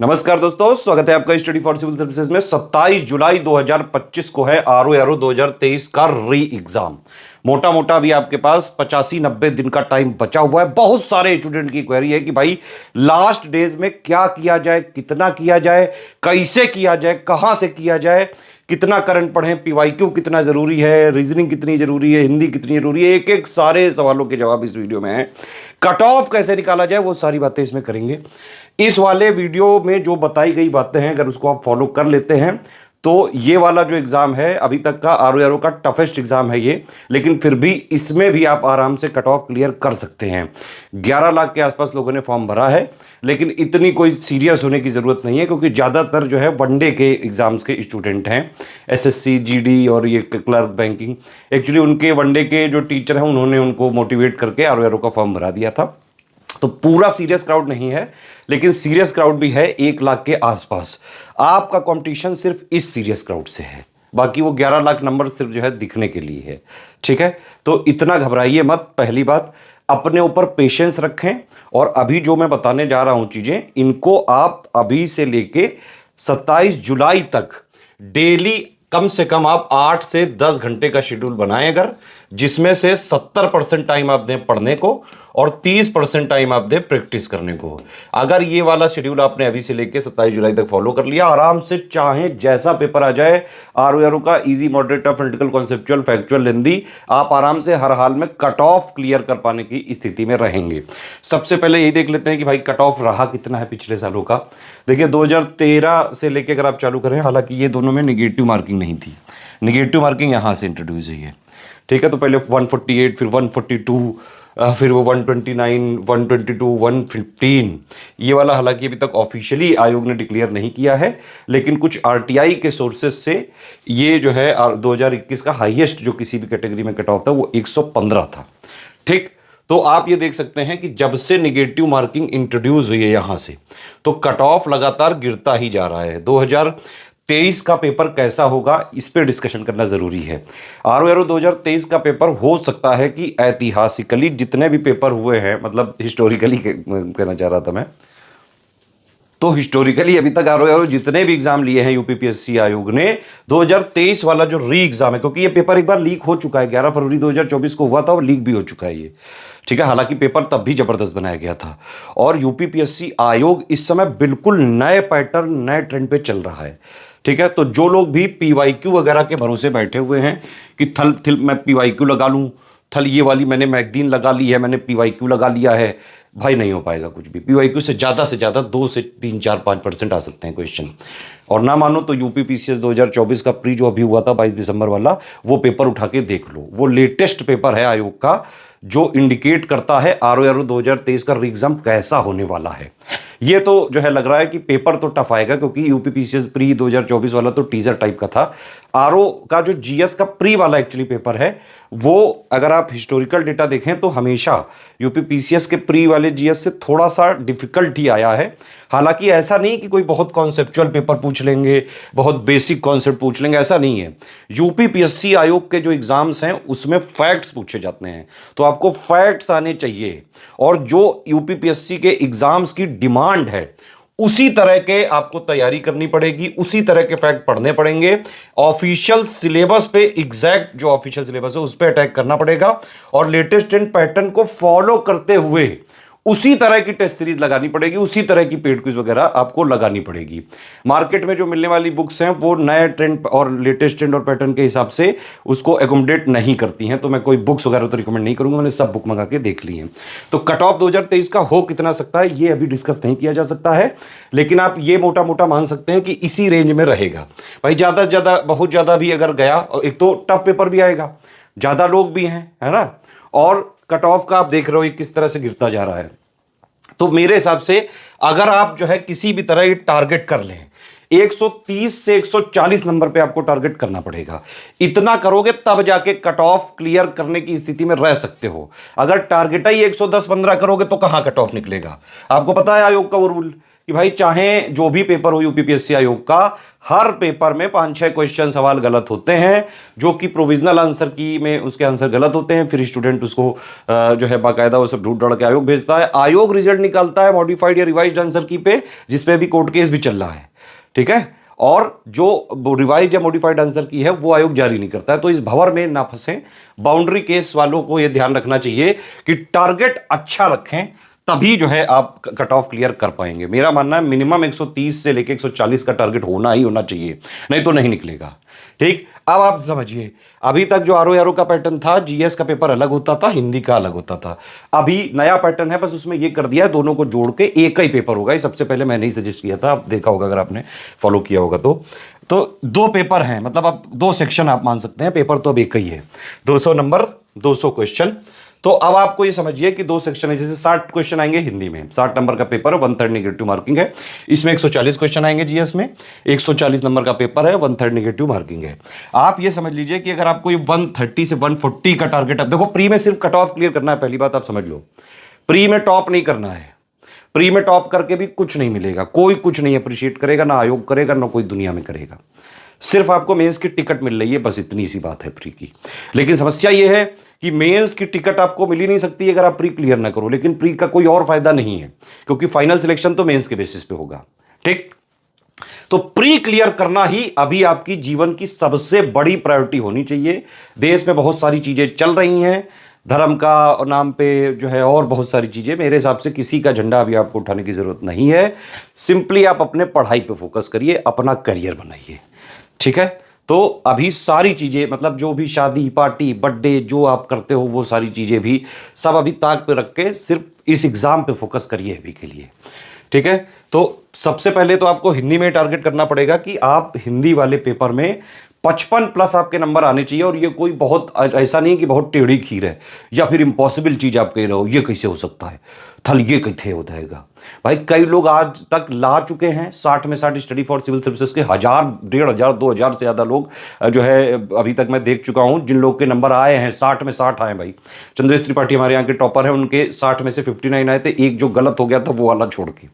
नमस्कार दोस्तों, स्वागत है आपका स्टडी फॉर सिविल सर्विसेज में। 27 जुलाई 2025 को है आरओ 2023 का री एग्जाम। मोटा मोटा भी आपके पास 85-90 दिन का टाइम बचा हुआ है। बहुत सारे स्टूडेंट की क्वेरी है कि भाई लास्ट डेज में क्या किया जाए, कितना किया जाए, कैसे किया जाए, कहां से किया जाए, कितना करंट पढ़ें, पीवाईक्यू कितना जरूरी है, रीजनिंग कितनी जरूरी है, हिंदी कितनी जरूरी है। एक एक सारे सवालों के जवाब इस वीडियो में है। कट ऑफ कैसे निकाला जाए वो सारी बातें इसमें करेंगे। इस वाले वीडियो में जो बताई गई बातें हैं अगर उसको आप फॉलो कर लेते हैं तो ये वाला जो एग्जाम है अभी तक का आरओ का टफेस्ट एग्जाम है ये, लेकिन फिर भी इसमें भी आप आराम से कट ऑफ क्लियर कर सकते हैं। 11 लाख के आसपास लोगों ने फॉर्म भरा है, लेकिन इतनी कोई सीरियस होने की जरूरत नहीं है क्योंकि ज्यादातर जो है वनडे के एग्जाम्स के स्टूडेंट हैं। एसएससी, जीडी और ये क्लर्क बैंकिंग, एक्चुअली उनके वनडे के जो टीचर हैं उन्होंने उनको मोटिवेट करके आरओ का फॉर्म भरा दिया था। तो पूरा सीरियस क्राउड नहीं है, लेकिन सीरियस क्राउड भी है 1 लाख के आसपास। आपका कंपटीशन सिर्फ इस सीरियस क्राउड से है, बाकी वो 11 लाख नंबर सिर्फ जो है दिखने के लिए है। ठीक है, तो इतना घबराइए मत। पहली बात, अपने ऊपर पेशेंस रखें और अभी जो मैं बताने जा रहा हूं चीजें, इनको आप अभी से लेके 27 जुलाई तक डेली कम से कम आप 8 से 10 घंटे का शेड्यूल बनाएं अगर, जिसमें से 70% टाइम आप दें पढ़ने को और 30% टाइम आप दें प्रैक्टिस करने को। अगर ये वाला शेड्यूल आपने अभी से लेके 27 जुलाई तक फॉलो कर लिया, आराम से चाहे जैसा पेपर आ जाए, आरओ का easy, moderate, tough, critical, conceptual, factual, Hindi, आप आराम से हर हाल में कट ऑफ क्लियर कर पाने की स्थिति में रहेंगे। सबसे पहले ये देख लेते हैं कि भाई कट ऑफ रहा कितना है पिछले सालों का। देखिए 2013 से लेके अगर आप चालू करें, हालांकि ये दोनों में निगेटिव मार्किंग नहीं थी, निगेटिव मार्किंग यहां से इंट्रोड्यूस हुई है। ठीक है, तो पहले 148, फिर 142, फिर वो 129, 122, 115, ये वाला हालांकि अभी तक ऑफिशियली आयोग ने डिक्लेयर नहीं किया है, लेकिन कुछ आरटीआई के सोर्सेस से ये जो है 2021 का हाईएस्ट जो किसी भी कैटेगरी में कट ऑफ था वो 115 था। ठीक, तो आप ये देख सकते हैं कि जब से निगेटिव मार्किंग इंट्रोड्यूस हुई है यहां से, तो कट ऑफ लगातार गिरता ही जा रहा है। 2023 का पेपर कैसा होगा इस पे डिस्कशन करना जरूरी है। आरओ 2023 का पेपर हो सकता है कि ऐतिहासिकली जितने भी पेपर हुए हैं, मतलब हिस्टोरिकली कहना चाह रहा था मैं, तो हिस्टोरिकली अभी तक आरओ जितने भी एग्जाम लिए हैं यूपीपीएससी आयोग ने, 2023 वाला जो री एग्जाम है, क्योंकि ये पेपर एक बार लीक हो चुका है, 11 फरवरी 2024 को हुआ था और लीक भी हो चुका है ये। ठीक है, हालांकि पेपर तब भी जबरदस्त बनाया गया था और यूपीपीएससी आयोग इस समय बिल्कुल नए पैटर्न, नए ट्रेंड पे चल रहा है। ठीक है, तो जो लोग भी पीवाईक्यू वगैरह के भरोसे बैठे हुए हैं कि थल थिल मैं पीवाईक्यू लगा लूं, थल ये वाली मैंने मैगजीन लगा ली है, मैंने पीवाईक्यू लगा लिया है, भाई नहीं हो पाएगा कुछ भी। पीवाईक्यू से ज़्यादा 2 से 3, 4, 5% आ सकते हैं क्वेश्चन। और ना मानो तो यूपीपीसीएस 2024 का प्री जो अभी हुआ था 22 दिसंबर वाला, वो पेपर उठा के देख लो। वो लेटेस्ट पेपर है आयोग का जो इंडिकेट करता है आरओ 2023 का री एग्जाम कैसा होने वाला है। ये तो जो है लग रहा है कि पेपर तो टफ आएगा, क्योंकि यूपीपीसीएस प्री 2024 वाला तो टीजर टाइप का था। आरओ का जो जीएस का प्री वाला एक्चुअली पेपर है, वो अगर आप हिस्टोरिकल डेटा देखें तो हमेशा यूपीपीसीएस के प्री वाले जीएस से थोड़ा सा डिफिकल्ट ही आया है। हालांकि ऐसा नहीं कि कोई बहुत कॉन्सेप्चुअल पेपर पूछ लेंगे, बहुत बेसिक कॉन्सेप्ट पूछ लेंगे, ऐसा नहीं है। यूपीपीएससी आयोग के जो एग्जाम्स हैं उसमें फैक्ट्स पूछे जाते हैं, तो आपको फैक्ट्स आने चाहिए। और जो यूपीपीएससी के एग्जाम्स की डिमांड है उसी तरह के आपको तैयारी करनी पड़ेगी, उसी तरह के फैक्ट पढ़ने पड़ेंगे। ऑफिशियल सिलेबस पे, एग्जैक्ट जो ऑफिशियल सिलेबस है उस पे अटैक करना पड़ेगा और लेटेस्ट ट्रेंड पैटर्न को फॉलो करते हुए उसी तरह की टेस्ट सीरीज लगानी पड़ेगी, उसी तरह की पेड क्विज वगैरह आपको लगानी पड़ेगी। मार्केट में जो मिलने वाली बुक्स हैं वो नए ट्रेंड और लेटेस्ट ट्रेंड और पैटर्न के हिसाब से उसको एकोमोडेट नहीं करती हैं, तो मैं कोई बुक्स वगैरह तो रिकमेंड नहीं करूंगा, मैंने सब बुक मंगा के देख ली हैं। तो कट ऑफ 2023 का हो कितना सकता है ये अभी डिस्कस नहीं किया जा सकता है, लेकिन आप ये मोटा मोटा मान सकते हैं कि इसी रेंज में रहेगा। भाई ज़्यादा से ज़्यादा, बहुत ज़्यादा भी अगर गया, और एक तो टफ पेपर भी आएगा, ज़्यादा लोग भी हैं, है ना, और कट ऑफ का आप देख रहे हो किस तरह से गिरता जा रहा है। तो मेरे हिसाब से अगर आप जो है किसी भी तरह ये टारगेट कर लें, 130 से 140 नंबर पे आपको टारगेट करना पड़ेगा। इतना करोगे तब जाके कट ऑफ क्लियर करने की स्थिति में रह सकते हो। अगर टारगेट ही 110-15 करोगे तो कहां कट ऑफ निकलेगा। आपको पता है आयोग का वो रूल कि भाई चाहे जो भी पेपर हो यूपीपीएससी आयोग का, हर पेपर में 5-6 क्वेश्चन सवाल गलत होते हैं, जो कि प्रोविजनल आंसर की में उसके आंसर गलत होते हैं। फिर स्टूडेंट उसको जो है बाकायदा वो सब ढूंढ ढूंढ के आयोग भेजता है। आयोग रिजल्ट निकालता है मॉडिफाइड या रिवाइज्ड आंसर की पे, जिसपे अभी कोर्ट केस भी चल रहा है, ठीक है। और जो रिवाइज या मॉडिफाइड आंसर की है वो आयोग जारी नहीं करता है। तो इस भंवर में ना फंसे। बाउंड्री केस वालों को यह ध्यान रखना चाहिए कि टारगेट अच्छा रखें, तभी जो है आप कट ऑफ क्लियर कर पाएंगे। मेरा मानना है मिनिमम 130 से लेके 140 का टारगेट होना ही होना चाहिए, नहीं तो नहीं निकलेगा। ठीक, अब आप समझिए, अभी तक जो आरओ का पैटर्न था, जीएस का पेपर अलग होता था, हिंदी का अलग होता था। अभी नया पैटर्न है, बस उसमें यह कर दिया है दोनों को जोड़ के एक ही पेपर होगा। ये सबसे पहले मैंने ही सजेस्ट किया था, आप देखा होगा अगर आपने फॉलो किया होगा तो 2 पेपर हैं, मतलब अब 2 सेक्शन आप मान सकते हैं, पेपर तो अब एक ही है। 200 नंबर, 200 क्वेश्चन। तो अब आपको ये समझिए कि 2 सेक्शन है, जैसे 60 क्वेश्चन आएंगे हिंदी में, 60 नंबर का पेपर है, 1/3 नेगेटिव मार्किंग है। इसमें 140 क्वेश्चन आएंगे जीएस में, 140 नंबर का पेपर है, 1/3 नेगेटिव मार्किंग है। आप ये समझ लीजिए कि अगर आपको ये 130 से 140 का टारगेट, अब देखो प्री में सिर्फ कट ऑफ क्लियर करना है, पहली बात आप समझ लो। प्री में टॉप नहीं करना है। प्री में टॉप करके भी कुछ नहीं मिलेगा, कोई कुछ नहीं अप्रिशिएट करेगा, ना आयोग करेगा, ना कोई दुनिया में करेगा। सिर्फ आपको मेंस की टिकट मिल रही है, बस इतनी सी बात है प्री की। लेकिन समस्या यह है कि मेंस की टिकट आपको मिल ही नहीं सकती अगर आप प्री क्लियर ना करो। लेकिन प्री का कोई और फायदा नहीं है, क्योंकि फाइनल सिलेक्शन तो मेंस के बेसिस पे होगा। ठीक, तो प्री क्लियर करना ही अभी आपकी जीवन की सबसे बड़ी प्रायोरिटी होनी चाहिए। देश में बहुत सारी चीजें चल रही हैं, धर्म का नाम पे जो है, और बहुत सारी चीजें। मेरे हिसाब से किसी का झंडा अभी आपको उठाने की जरूरत नहीं है। सिंपली आप अपने पढ़ाई पे फोकस करिए, अपना करियर बनाइए, ठीक है। तो अभी सारी चीजें, मतलब जो भी शादी पार्टी बर्थडे जो आप करते हो, वो सारी चीजें भी सब अभी ताक पे रख के सिर्फ इस एग्जाम पे फोकस करिए अभी के लिए, ठीक है। तो सबसे पहले तो आपको हिंदी में टारगेट करना पड़ेगा कि आप हिंदी वाले पेपर में 55 प्लस आपके नंबर आने चाहिए। और ये कोई बहुत ऐसा नहीं कि बहुत टेढ़ी खीर है या फिर इम्पॉसिबल चीज आप कह रहे हो, ये कैसे हो सकता है, थल ये कैसे हो जाएगा। भाई कई लोग आज तक ला चुके हैं 60 में 60 स्टडी फॉर सिविल सर्विसेज के 1000, 1500, 2000 से ज्यादा लोग जो है अभी तक मैं देख चुका हूं, जिन लोग के नंबर आए हैं 60 में 60 आए। भाई चंद्रेश त्रिपाठी हमारे यहाँ के टॉपर हैं, उनके 60 में से 59 आए थे, एक जो गलत हो गया था वो वाला छोड़ के।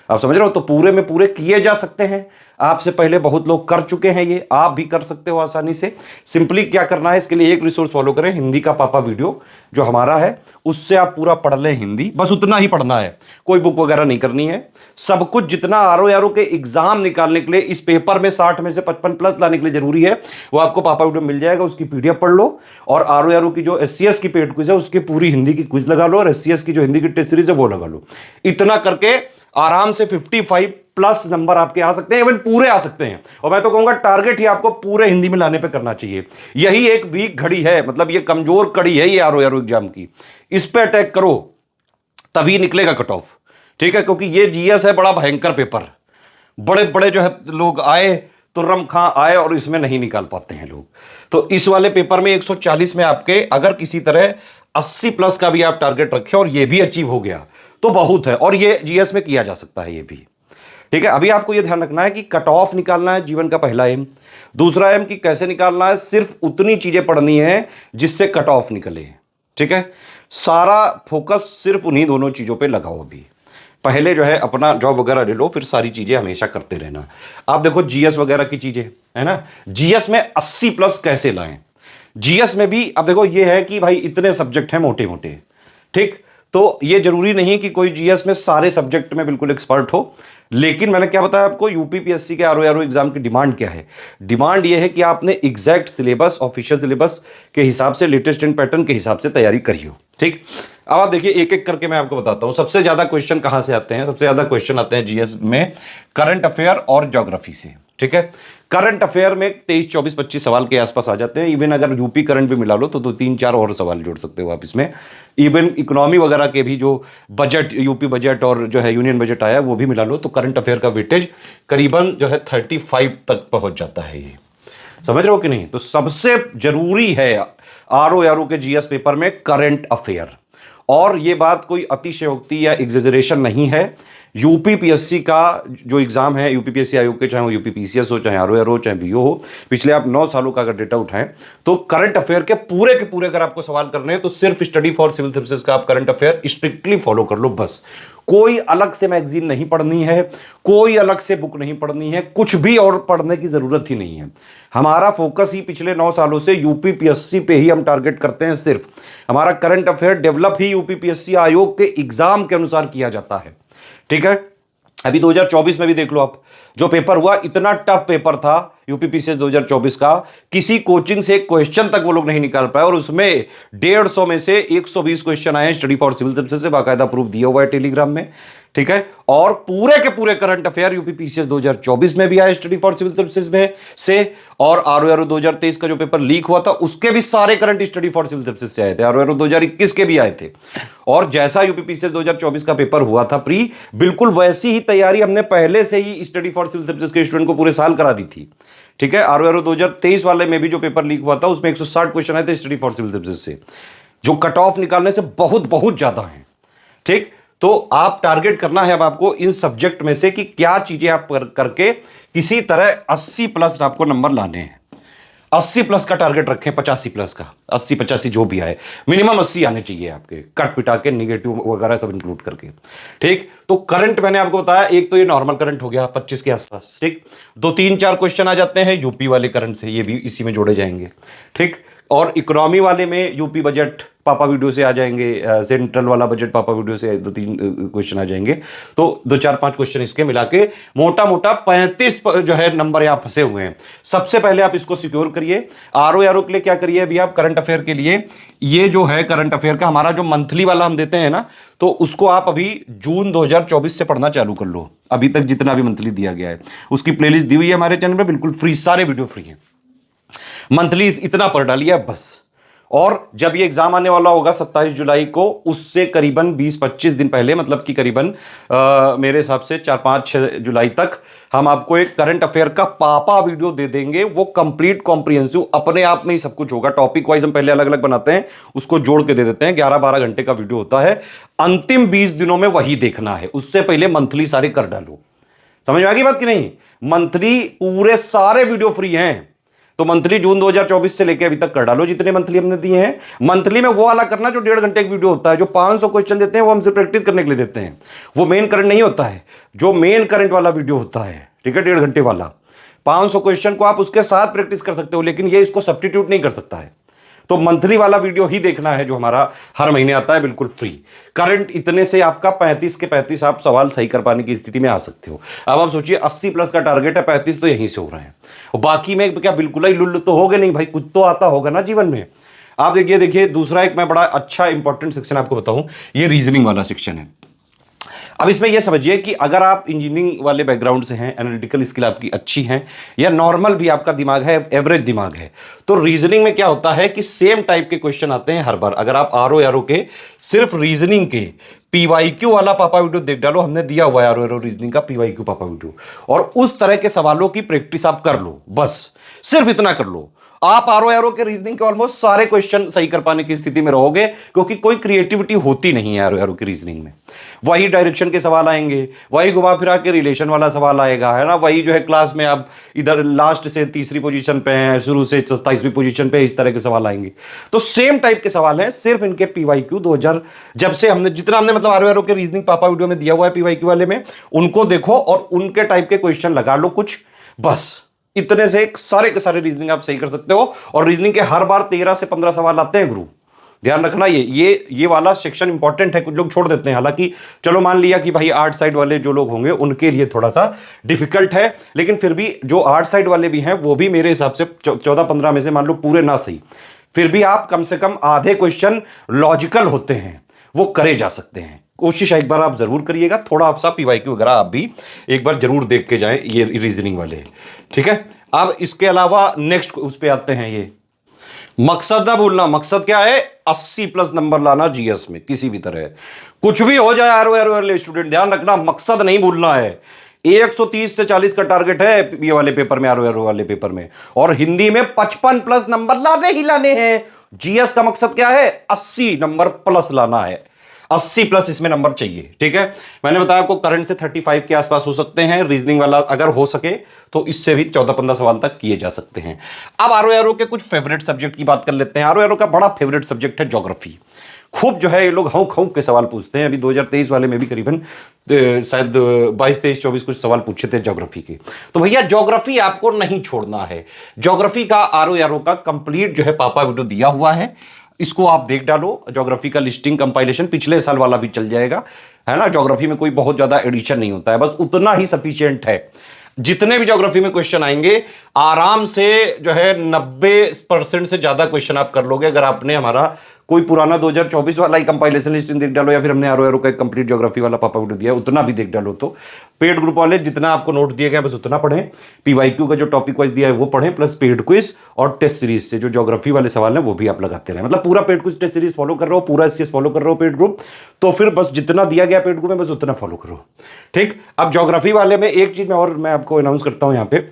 आप समझ रहे हो, तो पूरे में पूरे किए जा सकते हैं। आपसे पहले बहुत लोग कर चुके हैं, ये आप भी कर सकते हो आसानी से। सिंपली क्या करना है, इसके लिए एक रिसोर्स फॉलो करें, हिंदी का पापा वीडियो जो हमारा है, उससे आप पूरा पढ़ लें हिंदी, बस उतना ही पढ़ना है, कोई बुक वगैरह नहीं करनी है। सब कुछ जितना आरओ के एग्जाम निकालने के लिए, इस पेपर में 60 में से 55 प्लस लाने के लिए जरूरी है, वो आपको पापा वीडियो मिल जाएगा, उसकी पीडीएफ पढ़ लो। और आरओ की जो एससीएस की पेड क्विज है, उसकी पूरी हिंदी की क्विज लगा लो, और एससीएस की जो हिंदी की टेस्ट सीरीज है वो लगा लो। इतना करके आराम से 55 प्लस नंबर आपके आ सकते हैं, इवन पूरे आ सकते हैं। और मैं तो कहूंगा टारगेट ही आपको पूरे हिंदी में लाने पे करना चाहिए। यही एक वीक घड़ी है, मतलब ये कमजोर कड़ी है ये आरओ एग्जाम की। इस पे अटैक करो तभी निकलेगा कट ऑफ, ठीक है। क्योंकि ये जीएस है बड़ा भयंकर पेपर, बड़े बड़े जो है लोग आए, तुर्रम खां आए, और इसमें नहीं निकाल पाते हैं लोग। तो इस वाले पेपर में 140 में आपके अगर किसी तरह 80 प्लस का भी आप टारगेट रखें और ये भी अचीव हो गया तो बहुत है। और ये जीएस में किया जा सकता है ये भी, ठीक है। अभी आपको ये ध्यान रखना है कि कट ऑफ निकालना है जीवन का पहला एम। दूसरा एम कि कैसे निकालना है, सिर्फ उतनी चीजें पढ़नी है जिससे कट ऑफ निकले, ठीक है। सारा फोकस सिर्फ उन्हीं दोनों चीजों पे लगाओ। अभी पहले जो है अपना जॉब वगैरह ले लो, फिर सारी चीजें हमेशा करते रहना। आप देखो जीएस वगैरह की चीजें है ना, जीएस में 80 प्लस कैसे लाएं। जीएस में भी अब देखो ये है कि भाई इतने सब्जेक्ट हैं मोटे मोटे, ठीक। तो ये जरूरी नहीं कि कोई जीएस में सारे सब्जेक्ट में बिल्कुल एक्सपर्ट हो। लेकिन मैंने क्या बताया आपको, यूपीपीएससी के आरओ एग्जाम की डिमांड क्या है। डिमांड ये है कि आपने एग्जैक्ट सिलेबस, ऑफिशियल सिलेबस के हिसाब से, लेटेस्ट एंड पैटर्न के हिसाब से तैयारी करी हो, ठीक। अब आप देखिए एक एक करके मैं आपको बताता हूं। सबसे ज्यादा क्वेश्चन कहां से आते हैं, सबसे ज्यादा क्वेश्चन आते हैं जीएस में करंट अफेयर और ज्योग्राफी से, ठीक है। करंट अफेयर में 23, 24, 25 सवाल के आसपास आ जाते हैं। इवन अगर यूपी करंट भी मिला लो तो 2, 3, 4 और सवाल जोड़ सकते हो आप इसमें। इवन इकोनॉमी वगैरह के भी जो बजट, यूपी बजट और जो है यूनियन बजट आया वो भी मिला लो, तो करंट अफेयर का वेटेज करीबन जो है 35 तक पहुंच जाता है। ये समझ रहे हो कि नहीं। तो सबसे जरूरी है आरओ के जीएस पेपर में करंट अफेयर। और ये बात कोई अतिशयोक्ति या एग्जेजरेशन नहीं है। यूपीपीएससी का जो एग्जाम है, यूपीपीएससी आयोग के, चाहे वो यूपीपीसीएस हो, चाहे आरओ हो, चाहे बीओ हो, पिछले आप 9 सालों का अगर डेटा उठाएं तो करंट अफेयर के पूरे अगर आपको सवाल करने हैं तो सिर्फ स्टडी फॉर सिविल सर्विसेज का आप करंट अफेयर स्ट्रिक्टली फॉलो कर लो बस। कोई अलग से मैगजीन नहीं पढ़नी है, कोई अलग से बुक नहीं पढ़नी है, कुछ भी और पढ़ने की जरूरत ही नहीं है। हमारा फोकस ही पिछले 9 सालों से यूपीपीएससी पे ही हम टारगेट करते हैं। सिर्फ हमारा करंट अफेयर डेवलप ही यूपीपीएससी आयोग के एग्जाम के अनुसार किया जाता है। ठीक है, अभी 2024 में भी देख लो आप, जो पेपर हुआ इतना टफ पेपर था यूपीपीसीएस 2024 का, किसी कोचिंग से एक क्वेश्चन तक वो लोग नहीं निकाल पाए, और उसमें 150 में से 120 क्वेश्चन आए स्टडी फॉर सिविल सर्विसेज से, बाकायदा प्रूफ दिया हुआ है टेलीग्राम में। ठीक है, और पूरे के पूरे करंट अफेयर यूपीपीसीएस 2024 में भी आए स्टडी फॉर सिविल सर्विसेज में से, और आरओआरओ 2023 का जो पेपर लीक हुआ था उसके भी सारे current study for civil services से आए थे, आरओआरओ 2021 के भी आए थे। और जैसा यूपीपीसीएस 2024 का पेपर हुआ था प्री, बिल्कुल वैसी ही तैयारी हमने पहले से ही स्टडी फॉर सिविल सर्विसेज के स्टूडेंट को पूरे साल करा दी थी। ठीक है, आरओआरओ 2023 वाले में भी जो पेपर लीक हुआ था उसमें 160 क्वेश्चन आए थे स्टडी फॉर सिविल सर्विसेज से, जो कट ऑफ निकालने से बहुत बहुत ज्यादा है। ठीक, तो आप टारगेट करना है अब आपको इन सब्जेक्ट में से कि क्या चीजें आप करके किसी तरह 80 प्लस आपको नंबर लाने हैं। 80 प्लस का टारगेट रखें, 85 प्लस का, 80 85 जो भी आए, मिनिमम 80 आने चाहिए आपके, कट पिटा के निगेटिव वगैरह सब इंक्लूड करके। ठीक, तो करंट मैंने आपको बताया, एक तो ये नॉर्मल करंट हो गया 25 के आसपास। ठीक, 2 3 4 क्वेश्चन आ जाते हैं यूपी वाले करंट से, ये भी इसी में जोड़े जाएंगे। ठीक, और इकोनॉमी वाले में यूपी बजट पापा वीडियो से आ जाएंगे, सेंट्रल वाला बजट पापा वीडियो से 2 3 क्वेश्चन आ जाएंगे। तो 2 4 5 क्वेश्चन इसके मिला के मोटा मोटा 35 जो है नंबर यहाँ फंसे हुए हैं। सबसे पहले आप इसको सिक्योर करिए। आरओआरओ के लिए क्या करिए अभी आप, करंट अफेयर के लिए ये जो है करंट अफेयर का हमारा जो मंथली वाला हम देते हैं ना, तो उसको आप अभी जून 2024 से पढ़ना चालू कर लो। अभी तक जितना भी मंथली दिया गया है उसकी प्लेलिस्ट दी हुई है हमारे चैनल पर, बिल्कुल फ्री, सारे वीडियो फ्री हैं। मंथली इतना पढ़ डालिए बस। और जब ये एग्जाम आने वाला होगा 27 जुलाई को, उससे करीबन 20-25 दिन पहले, मतलब कि करीबन मेरे हिसाब से 4-5-6 जुलाई तक हम आपको एक करंट अफेयर का पापा वीडियो दे देंगे। वो कंप्लीट कॉम्प्रिहेंसिव अपने आप में ही सब कुछ होगा। टॉपिक वाइज हम पहले अलग अलग बनाते हैं, उसको जोड़ के दे देते हैं। 11-12 घंटे का वीडियो होता है, अंतिम 20 दिनों में वही देखना है। उससे पहले मंथली सारे कर डालो। समझ में आ गई बात कि नहीं? मंथली पूरे सारे वीडियो फ्री हैं, तो मंथली जून 2024 से लेकर अभी तक कर डालो जितने मंथली हमने दिए हैं। मंथली में वो वाला करना जो 1.5 घंटे की वीडियो होता है, जो 500 क्वेश्चन देते हैं वो हमसे प्रैक्टिस करने के लिए देते हैं। वो मेन करंट नहीं होता है, जो मेन करंट वाला वीडियो होता है, ठीक है, 1.5 घंटे वाला 500 क्वेश्चन को आप उसके साथ प्रैक्टिस कर सकते हो, लेकिन ये इसको सब्स्टिट्यूट नहीं कर सकता है। तो मंथली वाला वीडियो ही देखना है जो हमारा हर महीने आता है, बिल्कुल फ्री। करंट इतने से आपका 35 के 35 आप सवाल सही कर पाने की स्थिति में आ सकते हो। अब आप सोचिए 80 प्लस का टारगेट है, 35 तो यहीं से हो रहे हैं, और बाकी में क्या बिल्कुल ही लुल्ल तो हो गए नहीं भाई, कुछ तो आता होगा ना जीवन में। आप देखिए दूसरा एक मैं बड़ा अच्छा इंपॉर्टेंट सेक्शन आपको बताऊं, ये रीजनिंग वाला सेक्शन है। अब इसमें यह समझिए कि अगर आप इंजीनियरिंग वाले बैकग्राउंड से हैं, एनालिटिकल स्किल आपकी अच्छी है, या नॉर्मल भी आपका दिमाग है, एवरेज दिमाग है, तो रीजनिंग में क्या होता है कि सेम टाइप के क्वेश्चन आते हैं हर बार। अगर आप आरओ के सिर्फ रीजनिंग के पीवाईक्यू वाला पापा वीडियो देख डालो, हमने दिया हुआ है आरओ रीजनिंग का पीवाईक्यू पापा वीडियो, और उस तरह के सवालों की प्रैक्टिस आप कर लो, बस सिर्फ इतना कर लो। आप आरओ के रीजनिंग के ऑलमोस्ट सारे क्वेश्चन सही कर पाने की स्थिति में रहोगे, क्योंकि कोई क्रिएटिविटी होती नहीं है आरओ की रीजनिंग में। वही डायरेक्शन के सवाल आएंगे, वही घुमा फिरा के रिलेशन वाला सवाल आएगा, है ना, वही जो है क्लास में आप इधर लास्ट से तीसरी पोजीशन पे हैं, शुरू से 27वीं पोजीशन पे, इस तरह के सवाल आएंगे। तो सेम टाइप के सवाल हैं, सिर्फ इनके पीवाईक्यू 2000 जब से हमने जितना हमने मतलब आरओ के रीजनिंग पापा वीडियो में दिया हुआ है पीवाईक्यू वाले में, उनको देखो और उनके टाइप के क्वेश्चन लगा लो कुछ, बस इतने से सारे के सारे रीजनिंग आप सही कर सकते हो। और रीजनिंग के हर बार 13 से 15 सवाल आते हैं गुरु, ध्यान रखना। ये वाला सेक्शन इंपॉर्टेंट है, कुछ लोग छोड़ देते हैं। हालांकि चलो मान लिया कि भाई आर्ट साइड वाले जो लोग होंगे उनके लिए थोड़ा सा डिफिकल्ट है, लेकिन फिर भी जो आर्ट साइड वाले भी हैं वो भी मेरे हिसाब से 14-15 में से मान लो पूरे ना सही, फिर भी आप कम से कम आधे क्वेश्चन लॉजिकल होते हैं, वो करे जा सकते हैं। कोशिश एक बार आप जरूर करिएगा, थोड़ा सा पीवाईक्यू वगैरह आप भी एक बार जरूर देख के जाएं, ये रीजनिंग वाले, ठीक है। अब इसके अलावा नेक्स्ट उस पे आते हैं, ये मकसद ना भूलना। मकसद क्या है? 80 प्लस नंबर लाना जीएस में, किसी भी तरह कुछ भी हो जाए आरओ वाले स्टूडेंट, ध्यान रखना मकसद नहीं भूलना है। 130 से 40 का टारगेट है ये वाले पेपर में, आरओ वाले पेपर में, और हिंदी में 55 प्लस नंबर लाने ही लाने हैं। जीएस का मकसद क्या है? 80 नंबर प्लस लाना है, 80 प्लस इसमें नंबर चाहिए, ठीक है। मैंने बताया आपको करंट से 35 के आसपास हो सकते हैं, रीजनिंग वाला अगर हो सके तो इससे भी 14-15 सवाल तक किए जा सकते हैं। अब आरओ के कुछ फेवरेट सब्जेक्ट की बात कर लेते हैं। आरओ का बड़ा फेवरेट सब्जेक्ट है ज्योग्राफी। खूब जो है ये लोग हौक हौक के सवाल पूछते हैं। अभी 2023 वाले में भी करीबन शायद 22, 23, 24 कुछ सवाल पूछे थे ज्योग्राफी के। तो भैया ज्योग्राफी आपको नहीं छोड़ना है। ज्योग्राफी का आरओ का कंप्लीट जो है पापा वीडियो दिया हुआ है, इसको आप देख डालो। ज्योग्राफी का लिस्टिंग कंपाइलेशन पिछले साल वाला भी चल जाएगा, है ना। ज्योग्राफी में कोई बहुत ज्यादा एडिशन नहीं होता है, बस उतना ही सफिशिएंट है। जितने भी ज्योग्राफी में क्वेश्चन आएंगे आराम से जो है 90% से ज्यादा क्वेश्चन आप कर लोगे अगर आपने हमारा कोई पुराना 2024 वाला ही कंपाइलेशन लिस्ट देख डालो, या फिर हमने आरओ का कंप्लीट ज्योग्राफी वाला पापा वीडियो दिया उतना भी देख डालो। तो पेड ग्रुप वाले जितना आपको नोट दिया गया बस उतना पढ़ें, पीवाईक्यू का जो टॉपिक वाइज दिया है वो पढ़ें, प्लस पेड क्विज और टेस्ट सीरीज से जो ज्योग्राफी वाले सवाल हैं वो भी आप लगाते रहे। मतलब पूरा paid quiz test series follow कर रहे हो, पूरा एससीएस फॉलो कर रहे हो पेड ग्रुप, तो फिर बस जितना दिया गया पेड ग्रुप में बस उतना फॉलो करो, ठीक। अब ज्योग्राफी वाले में एक चीज मैं आपको अनाउंस करता हूं, यहाँ पे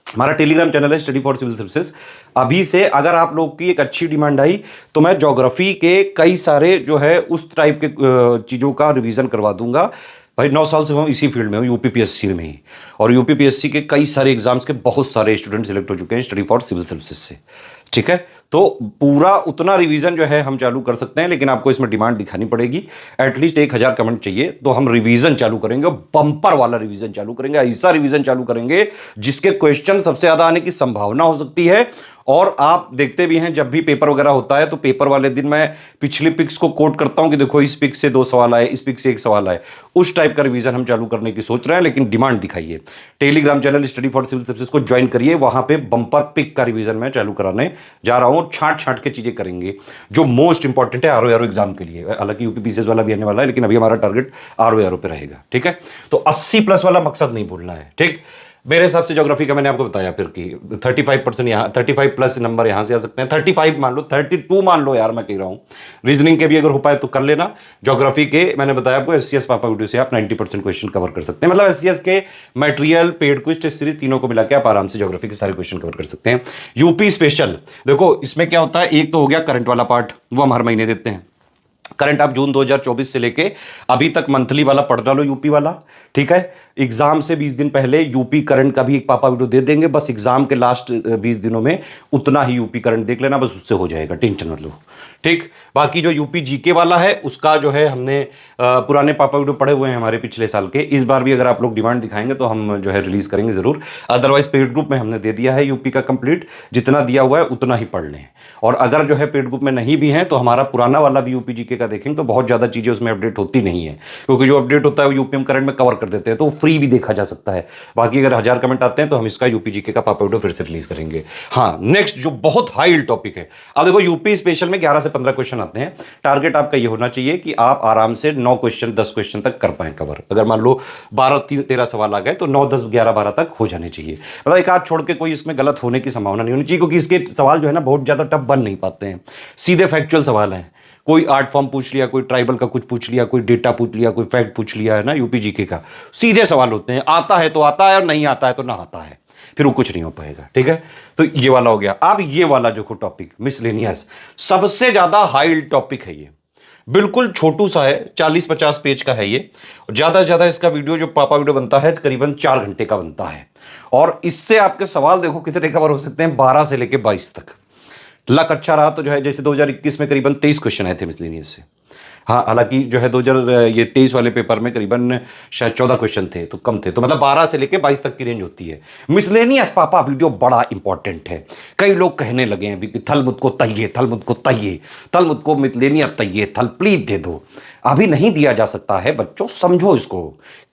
हमारा टेलीग्राम चैनल है स्टडी फॉर सिविल सर्विसेज। अभी से अगर आप लोग की एक अच्छी डिमांड आई तो मैं ज्योग्राफी के कई सारे जो है उस टाइप के चीज़ों का रिवीजन करवा दूंगा। भाई 9 साल से मैं इसी फील्ड में हूँ, यूपीपीएससी में ही, और यूपीपीएससी के कई सारे एग्जाम्स के बहुत सारे स्टूडेंट सिलेक्ट हो चुके हैं स्टडी फॉर सिविल सर्विसेज से, ठीक है। तो पूरा उतना रिवीजन जो है हम चालू कर सकते हैं, लेकिन आपको इसमें डिमांड दिखानी पड़ेगी। एटलीस्ट 1000 कमेंट चाहिए तो हम रिवीजन चालू करेंगे, बंपर वाला रिवीजन चालू करेंगे, ऐसा रिवीजन चालू करेंगे जिसके क्वेश्चन सबसे ज्यादा आने की संभावना हो सकती है। और आप देखते भी हैं जब भी पेपर वगैरह होता है तो पेपर वाले दिन मैं पिछली पिक्स को कोट करता हूं कि देखो इस पिक से 2 सवाल आए, इस पिक से 1 सवाल आए। उस टाइप का रिवीजन हम चालू करने की सोच रहे हैं, लेकिन डिमांड दिखाइए। Telegram channel study for civil services को ज्वाइन करिए, वहां पे बंपर पिक का रिवीजन मैं चालू कराने जा रहा हूं। छांट छांट के चीजें करेंगे जो मोस्ट इंपॉर्टेंट है आरओ एग्जाम के लिए। हालांकि यूपीपीसीएस वाला भी आने वाला है, लेकिन अभी हमारा टारगेट आरओ पे रहेगा, ठीक है। तो 80+ वाला मकसद नहीं भूलना है, ठीक। मेरे हिसाब से ज्योग्राफी का मैंने आपको बताया फिर कि 35% यहाँ 35+ नंबर यहाँ से आ सकते हैं, 35 मान लो, 32 मान लो यार, मैं कह रहा हूँ। रीजनिंग के भी अगर हो पाए तो कर लेना। ज्योग्राफी के मैंने बताया आपको एससीएस पापा वीडियो से आप 90% क्वेश्चन कवर कर सकते हैं। मतलब एससीएस के material, paid quiz, test series तीनों को मिला के आप आराम से ज्योग्राफी के सारे क्वेश्चन कवर कर सकते हैं। यूपी स्पेशल देखो, इसमें क्या होता है, एक तो हो गया करंट वाला पार्ट, वो हम हर महीने देते हैं। करंट आप जून 2024 से लेके अभी तक मंथली वाला पढ़ डालो, यूपी वाला, ठीक है। एग्जाम से 20 दिन पहले यूपी करंट का भी एक पापा वीडियो दे देंगे, बस एग्जाम के लास्ट 20 दिनों में उतना ही यूपी करंट देख लेना, बस उससे हो जाएगा, टेंशन मत लो, ठीक। बाकी जो यूपी जीके वाला है उसका जो है हमने पुराने पापा वीडियो पढ़े हुए हैं हमारे पिछले साल के, इस बार भी अगर आप लोग डिमांड दिखाएंगे तो हम जो है रिलीज करेंगे जरूर। अदरवाइज पेड ग्रुप में हमने दे दिया है यूपी का कंप्लीट, जितना दिया हुआ है उतना ही पढ़ लें। और अगर जो है पेड ग्रुप में नहीं भी है तो हमारा पुराना वाला भी यूपी जीके का देखेंगे तो बहुत ज्यादा चीजें उसमें अपडेट होती नहीं है, क्योंकि जो अपडेट होता है वो यूपीएम करंट में कवर कर देते हैं, तो फ्री भी देखा जा सकता है। बाकी अगर 1000 कमेंट आते हैं तो हम इसका यूपी जीके का पापा वीडियो फिर से रिलीज करेंगे। हाँ, नेक्स्ट जो बहुत हाई टॉपिक है, अब देखो यूपी स्पेशल में 11 से 15 क्वेश्चन आते हैं। टारगेट आपका ये होना चाहिए कि आप आराम से 9 क्वेश्चन 10 क्वेश्चन तक कर पाए कवर। अगर मान लो 12-13 सवाल आ गए तो 9, 10, 11, 12 तक हो जाने चाहिए। मतलब एक आध छोड़ के कोई इसमें गलत होने की संभावना नहीं होनी चाहिए, क्योंकि इसके सवाल जो है ना बहुत ज्यादा टफ बन नहीं पाते हैं, सीधे फैक्चुअल सवाल हैं। कोई आर्ट फॉर्म पूछ लिया, कोई ट्राइबल का कुछ पूछ लिया, कोई डेटा पूछ लिया, कोई फैक्ट पूछ लिया, है ना, यूपी जीके का सीधे सवाल होते हैं। आता है तो आता है और नहीं आता है तो ना आता है, फिर वो कुछ नहीं हो पाएगा, ठीक है। तो ये वाला हो गया। अब ये वाला जो टॉपिक मिसलेनियस, सबसे ज्यादा हाई टॉपिक है ये, बिल्कुल छोटू सा है, 40-50 पेज का है ये। ज्यादा से ज्यादा इसका वीडियो जो पापा वीडियो बनता है करीबन 4 घंटे का बनता है, और इससे आपके सवाल देखो कितने कवर हो सकते हैं, 12 से लेके 22 तक। लक अच्छा रहा तो जो है जैसे 2021 में करीबन 23 क्वेश्चन आए थे मिसलेनियस से। हाँ, हालांकि जो है 2023 वाले पेपर में करीबन शायद 14 क्वेश्चन थे, तो कम थे। तो मतलब 12 से लेके 22 तक की रेंज होती है। मिसलेनियस पापा वीडियो बड़ा इंपॉर्टेंट है। कई लोग कहने लगे हैं कि थल मुझको तइये, थल मुझको तइये, थल मुझको मिसलेनियस तइये, थल प्लीज दे दो। अभी नहीं दिया जा सकता है बच्चों, समझो इसको।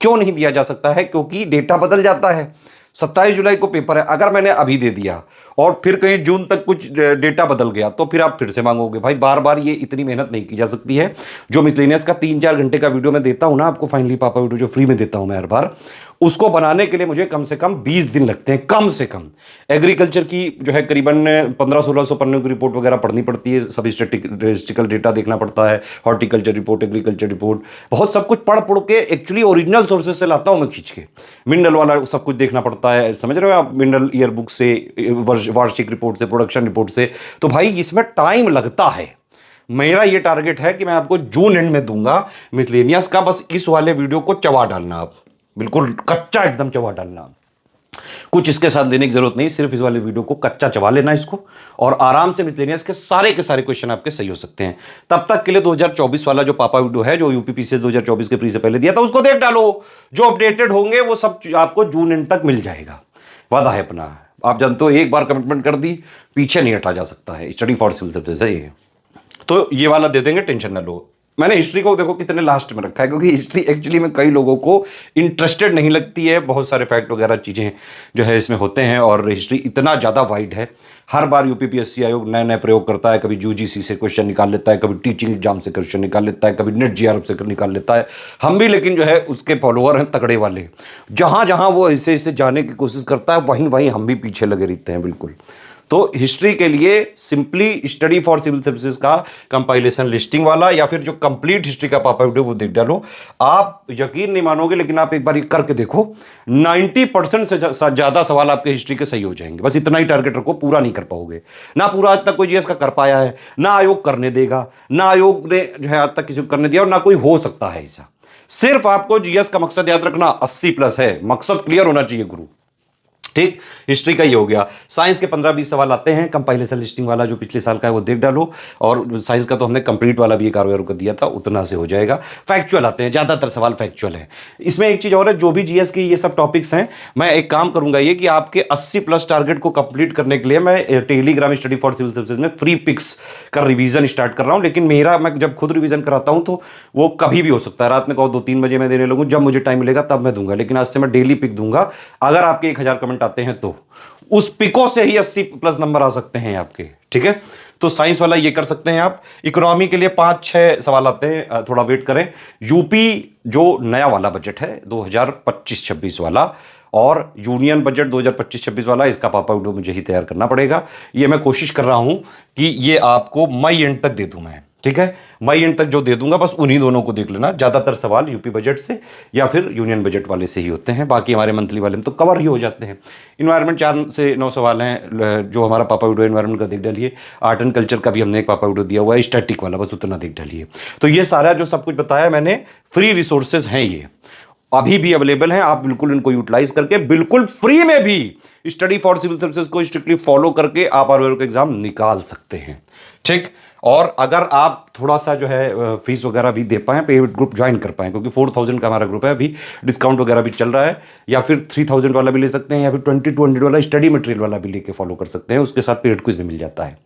क्यों नहीं दिया जा सकता है? क्योंकि डेटा बदल जाता है। 27 जुलाई को पेपर है, अगर मैंने अभी दे दिया और फिर कहीं जून तक कुछ डेटा बदल गया तो फिर आप फिर से मांगोगे। भाई बार बार ये इतनी मेहनत नहीं की जा सकती है। जो मिसलेनियस का 3-4 घंटे का वीडियो मैं देता हूं ना आपको, फाइनली पापा वीडियो जो फ्री में देता हूं मैं हर बार, उसको बनाने के लिए मुझे कम से कम 20 दिन लगते हैं, कम से कम। एग्रीकल्चर की जो है करीबन 1500-1600 पन्नों की रिपोर्ट वगैरह पढ़नी पड़ती है, सब स्टैटिस्टिकल डेटा देखना पड़ता है, हॉर्टिकल्चर रिपोर्ट, एग्रीकल्चर रिपोर्ट, बहुत सब कुछ पढ़ के एक्चुअली ओरिजिनल सोर्सेज से लाता हूं मैं खींच के। मिनरल वाला सब कुछ देखना पड़ता है, समझ रहे हो आप, मिनरल ईयर बुक से, वार्षिक रिपोर्ट से, प्रोडक्शन रिपोर्ट से। तो भाई इसमें टाइम लगता है। मेरा ये टारगेट है कि मैं आपको जून एंड में दूंगा मिसलेनियस का, बस इस वाले वीडियो को चबा डालना, आप बिल्कुल कच्चा एकदम चबा डालना। कुछ इसके साथ लेने की जरूरत नहीं, सिर्फ इस वाले वीडियो को कच्चा चबा लेना इसको और आराम से मिसलेनियस के सारे के सारे क्वेश्चन आपके सही हो सकते हैं। तब तक के लिए 2024 वाला जो पापा वीडियो है, जो यूपीपीसीएस 2024 के प्री से पहले दिया था, उसको देख डालो। जो अपडेटेड होंगे वो सब आपको जून एंड तक मिल जाएगा, वादा है अपना। आप जानते हो, एक बार कमिटमेंट कर दी, पीछे नहीं हटा जा सकता है। स्टडी फॉर सिविल सर्विसेज है ये। तो ये वाला दे देंगे, टेंशन ना लो। मैंने हिस्ट्री को देखो कितने लास्ट में रखा है, क्योंकि हिस्ट्री एक्चुअली में कई लोगों को इंटरेस्टेड नहीं लगती है। बहुत सारे फैक्ट वगैरह चीज़ें जो है इसमें होते हैं, और हिस्ट्री इतना ज़्यादा वाइड है। हर बार यूपीपीएससी आयोग नए नए प्रयोग करता है। कभी यूजीसी से क्वेश्चन निकाल लेता है, कभी टीचिंग एग्जाम से क्वेश्चन निकाल लेता है, कभी नेट जीआरएफ से निकाल लेता है। हम भी लेकिन जो है उसके फॉलोअर हैं तगड़े वाले। जहाँ जहाँ वो ऐसे ऐसे जाने की कोशिश करता है, वहीं वहीं हम भी पीछे लगे रहते हैं बिल्कुल। तो हिस्ट्री के लिए simply study for civil services का कंपाइलेशन लिस्टिंग वाला, या फिर जो कंप्लीट हिस्ट्री का पापा वीडियो वो देख डालो। आप यकीन नहीं मानोगे, लेकिन आप एक बार करके देखो, 90% से ज्यादा सवाल आपके हिस्ट्री के सही हो जाएंगे। बस इतना ही टारगेट रखो, पूरा नहीं कर पाओगे। ना पूरा आज तक कोई जीएस का कर पाया है, ना आयोग करने देगा, ना आयोग ने जो है आज तक किसी को करने दिया, और ना कोई हो सकता है ऐसा। सिर्फ आपको जीएस का मकसद याद रखना 80+ है, मकसद क्लियर होना चाहिए गुरु। ठीक, हिस्ट्री का ये हो गया। साइंस के 15-20 सवाल आते हैं, कंपाइलेशन लिस्टिंग वाला जो पिछले साल का है वो देख डालो। और साइंस का तो हमने कंप्लीट वाला भी एक आर को दिया था, उतना से हो जाएगा। फैक्चुअल आते हैं, ज़्यादातर सवाल फैक्चुअल है। इसमें एक चीज़ और है, जो भी जीएस की ये सब टॉपिक्स हैं, मैं एक काम करूंगा ये कि आपके 80+ टारगेट को कंप्लीट करने के लिए मैं Telegram study for civil services में फ्री पिक्स का रिवीजन स्टार्ट कर रहा हूँ। लेकिन मेरा, मैं जब खुद रिवीजन कराता हूँ तो वो कभी भी हो सकता है, रात में कहो 2-3 बजे मैं देने लगूँ, जब मुझे टाइम मिलेगा तब मैं दूंगा। लेकिन आज से मैं डेली पिक दूंगा। अगर आपके 1000 कमेंट आते हैं तो उस पिको से ही 80+ नंबर आ सकते हैं आपके। ठीक है, तो साइंस वाला ये कर सकते हैं आप। इकोनॉमी के लिए 5-6 सवाल आते हैं, थोड़ा वेट करें। यूपी जो नया वाला बजट है 2025-26 वाला, और यूनियन बजट 2025-26 वाला, इसका पापा वीडियो मुझे ही तैयार करना पड़ेगा। ये मैं कोशिश कर रहा हूं कि ये आपको मई एंड तक दे दूं मैं। ठीक है, मई एंड तक जो दे दूंगा, बस उन्हीं दोनों को देख लेना। ज्यादातर सवाल यूपी बजट से या फिर यूनियन बजट वाले से ही होते हैं, बाकी हमारे मंथली वाले में तो कवर ही हो जाते हैं। इन्वायरमेंट 4 से 9 सवाल हैं, जो हमारा पापा वीडियो इन्वायरमेंट का देख डालिए। आर्ट एंड कल्चर का भी हमने एक पापा वीडियो दिया हुआ है, स्टैटिक वाला, बस उतना देख डालिए। तो ये सारा जो सब कुछ बताया मैंने, फ्री रिसोर्सेज हैं, ये अभी भी अवेलेबल हैं। आप बिल्कुल इनको यूटिलाइज करके बिल्कुल फ्री में भी स्टडी फॉर सिविल सर्विसेज को स्ट्रिक्टली फॉलो करके आप आर का एग्जाम निकाल सकते हैं। ठीक, और अगर आप थोड़ा सा जो है फीस वगैरह भी दे पाएं, पेड ग्रुप ज्वाइन कर पाएं, क्योंकि 4000 का हमारा ग्रुप है, अभी डिस्काउंट वगैरह भी चल रहा है। या फिर 3000 वाला भी ले सकते हैं, या फिर 2200 वाला स्टडी मटेरियल वाला भी लेके फॉलो कर सकते हैं। उसके साथ पेड क्विज भी मिल जाता है।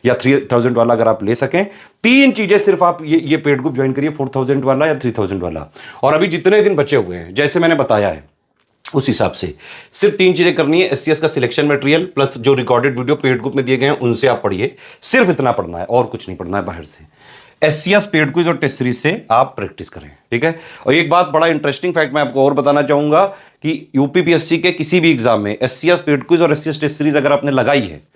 या 3000 वाला अगर आप ले सकें, 3 चीजें सिर्फ आप ये पेड ग्रुप ज्वाइन करिए, 4000 वाला या 3000 वाला। और अभी जितने दिन बचे हुए हैं, जैसे मैंने बताया है उस हिसाब से सिर्फ 3 चीजें करनी है। एससीएस का सिलेक्शन मटेरियल प्लस जो रिकॉर्डेड वीडियो पेड ग्रुप में दिए गए हैं उनसे आप पढ़िए, सिर्फ इतना पढ़ना है और कुछ नहीं पढ़ना है बाहर से। एससीएस पेड क्विज और टेस्ट सीरीज से आप प्रैक्टिस करें। ठीक है, और एक बात बड़ा इंटरेस्टिंग फैक्ट मैं आपको और बताना चाहूंगा कि यूपीपीएससी के किसी भी एग्जाम में एससीएस पेड क्विज और एससीएस टेस्ट सीरीज अगर आपने लगाई है,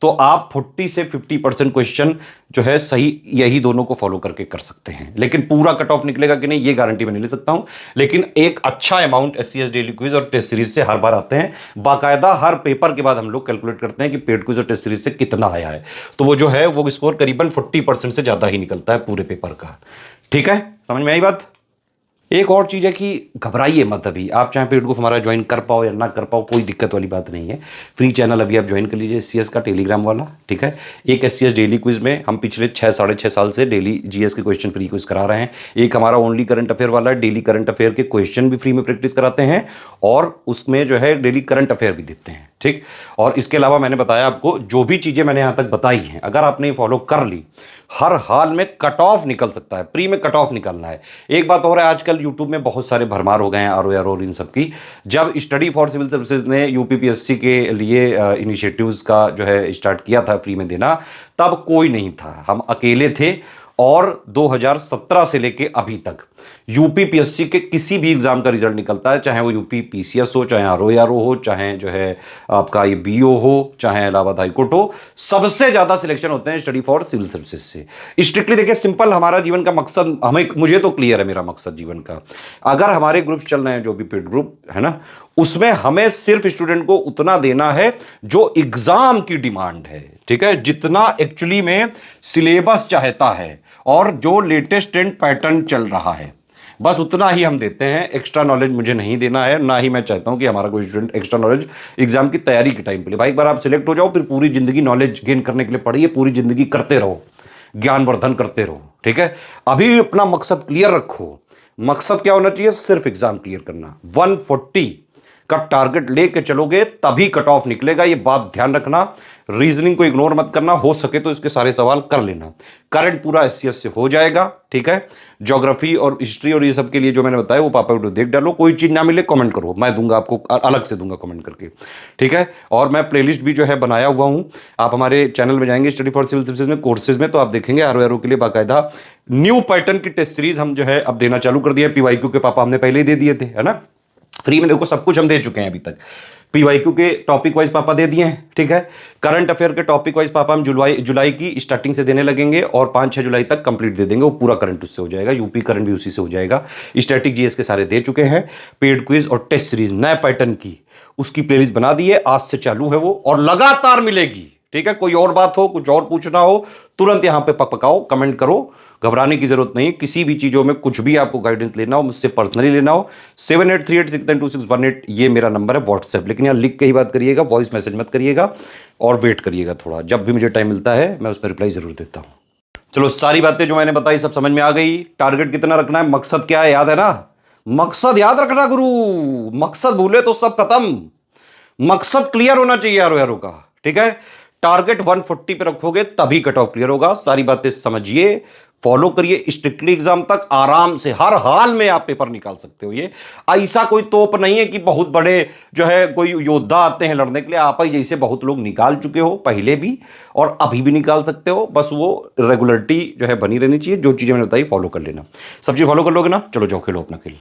तो आप 40 से 50% क्वेश्चन जो है सही यही दोनों को फॉलो करके कर सकते हैं। लेकिन पूरा कट ऑफ निकलेगा कि नहीं, ये गारंटी मैं नहीं ले सकता हूं। लेकिन एक अच्छा अमाउंट एससीएस डेली क्विज और टेस्ट सीरीज से हर बार आते हैं। बाकायदा हर पेपर के बाद हम लोग कैलकुलेट करते हैं कि पेड क्विज और टेस्ट सीरीज से कितना आया है। तो वो जो है वो स्कोर करीबन 40% से ज्यादा ही निकलता है पूरे पेपर का। ठीक है, समझ में आई बात। एक और चीज़ है कि घबराइए मत। अभी आप चाहे पेड ग्रुप हमारा ज्वाइन कर पाओ या ना कर पाओ, कोई दिक्कत वाली बात नहीं है। फ्री चैनल अभी आप ज्वाइन कर लीजिए एससीएस का टेलीग्राम वाला। ठीक है, एक एससीएस डेली क्विज में हम पिछले 6-6.5 साल से डेली जीएस के क्वेश्चन फ्री क्विज करा रहे हैं। एक हमारा ओनली करंट अफेयर वाला है, डेली करंट अफेयर के क्वेश्चन भी फ्री में प्रैक्टिस कराते हैं, और उसमें जो है डेली करंट अफेयर भी देते हैं। ठीक, और इसके अलावा मैंने बताया आपको जो भी चीज़ें मैंने यहाँ तक बताई हैं, अगर आपने फॉलो कर ली, हर हाल में कट ऑफ निकल सकता है। प्री में कट ऑफ निकलना है। एक बात और है, आजकल यूट्यूब में बहुत सारे भरमार हो गए हैं आरओआर और इन सब की। जब स्टडी फॉर सिविल सर्विसेज ने यूपीपीएससी के लिए इनिशिएटिव्स का जो है स्टार्ट किया था फ्री में देना, तब कोई नहीं था, हम अकेले थे। और 2017 से लेके अभी तक यूपीपीएससी के किसी भी एग्जाम का रिजल्ट निकलता है, चाहे वो यूपी पीसीएस हो, चाहे आरओआरओ हो, चाहे जो है आपका ये बीओ हो, चाहे इलाहाबाद हाईकोर्ट हो, सबसे ज्यादा सिलेक्शन होते हैं स्टडी फॉर सिविल सर्विसेज से। स्ट्रिक्टली देखिए, सिंपल हमारा जीवन का मकसद, मुझे तो क्लियर है मेरा मकसद जीवन का। अगर हमारे ग्रुप चल रहे हैं जो भी पेड ग्रुप है ना, उसमें हमें सिर्फ स्टूडेंट को उतना देना है जो एग्जाम की डिमांड है। ठीक है, जितना एक्चुअली में सिलेबस चाहता है और जो लेटेस्ट ट्रेंड पैटर्न चल रहा है, बस उतना ही हम देते हैं, एक्स्ट्रा नॉलेज मुझे नहीं देना है, ना ही मैं चाहता हूं कि हमारा कोई स्टूडेंट एक्स्ट्रा नॉलेज एग्जाम की तैयारी के टाइम पे ले। भाई एक बार आप सिलेक्ट हो जाओ, फिर पूरी जिंदगी नॉलेज गेन करने के लिए पढ़िए, पूरी जिंदगी करते रहो, ज्ञानवर्धन करते रहो, ठीक है। अभी अपना मकसद क्लियर रखो। मकसद क्या होना चाहिए? सिर्फ एग्जाम क्लियर करना। 140 का टारगेट लेके चलोगे तभी कट ऑफ निकलेगा, ये बात ध्यान रखना। रीजनिंग को इग्नोर मत करना, हो सके तो इसके सारे सवाल कर लेना। करंट पूरा एससीएस से हो जाएगा, ठीक है। ज्योग्राफी और हिस्ट्री और ये सब के लिए जो मैंने बताया वो पापा वीडियो देख डालो। कोई चीज ना मिले कमेंट करो, मैं दूंगा आपको, अलग से दूंगा कमेंट करके, ठीक है। और मैं प्लेलिस्ट भी जो है बनाया हुआ हूं, आप हमारे चैनल में जाएंगे स्टडी फॉर सिविल सर्विसेज में कोर्सेज में, तो आप देखेंगे आरओ के लिए बाकायदा न्यू पैटर्न की टेस्ट सीरीज हम जो है अब देना चालू कर दिया है। पीवाईक्यू के पापा हमने पहले ही दे दिए थे, है ना, फ्री में। देखो सब कुछ हम दे चुके हैं अभी तक। पीवाईक्यू के टॉपिक वाइज पापा दे दिए हैं, ठीक है। करंट अफेयर के टॉपिक वाइज पापा हम जुलाई की स्टार्टिंग से देने लगेंगे और 5-6 जुलाई तक कंप्लीट दे देंगे, वो पूरा करंट उससे हो जाएगा। यूपी करंट भी उसी से हो जाएगा। स्टैटिक जीएस के सारे दे चुके हैं। पेड क्विज और टेस्ट सीरीज नए पैटर्न की, उसकी प्लेलिस्ट बना दी है, आज से चालू है वो, और लगातार मिलेगी, ठीक है। कोई और बात हो, कुछ और पूछना हो, तुरंत यहां पे पकपकाओ, कमेंट करो, घबराने की जरूरत नहीं। किसी भी चीजों में कुछ भी आपको गाइडेंस लेना हो, मुझसे पर्सनली लेना हो, 7838692618 ये मेरा नंबर है व्हाट्सएप। लेकिन यहां लिख के ही बात करिएगा, वॉइस मैसेज मत करिएगा, और वेट करिएगा थोड़ा। जब भी मुझे टाइम मिलता है मैं उस पर रिप्लाई जरूर देता हूं। चलो, सारी बातें जो मैंने बताई सब समझ में आ गई। टारगेट कितना रखना है, मकसद क्या है, याद है ना? मकसद याद रखना गुरु, मकसद भूले तो सब खत्म। मकसद क्लियर होना चाहिए आरओ का, ठीक है। टारगेट 140 पे रखोगे तभी कट ऑफ क्लियर होगा। सारी बातें समझिए, फॉलो करिए, स्ट्रिक्टली एग्जाम तक आराम से हर हाल में आप पेपर निकाल सकते हो। ये ऐसा कोई तोप नहीं है कि बहुत बड़े जो है कोई योद्धा आते हैं लड़ने के लिए। आप ही जैसे बहुत लोग निकाल चुके हो पहले भी, और अभी भी निकाल सकते हो। बस वो रेगुलरिटी जो है बनी रहनी चाहिए। जो चीजें मैंने बताई फॉलो कर लेना, सब चीज फॉलो कर लोगे ना, चलो जाओ खेलो अपना खेल।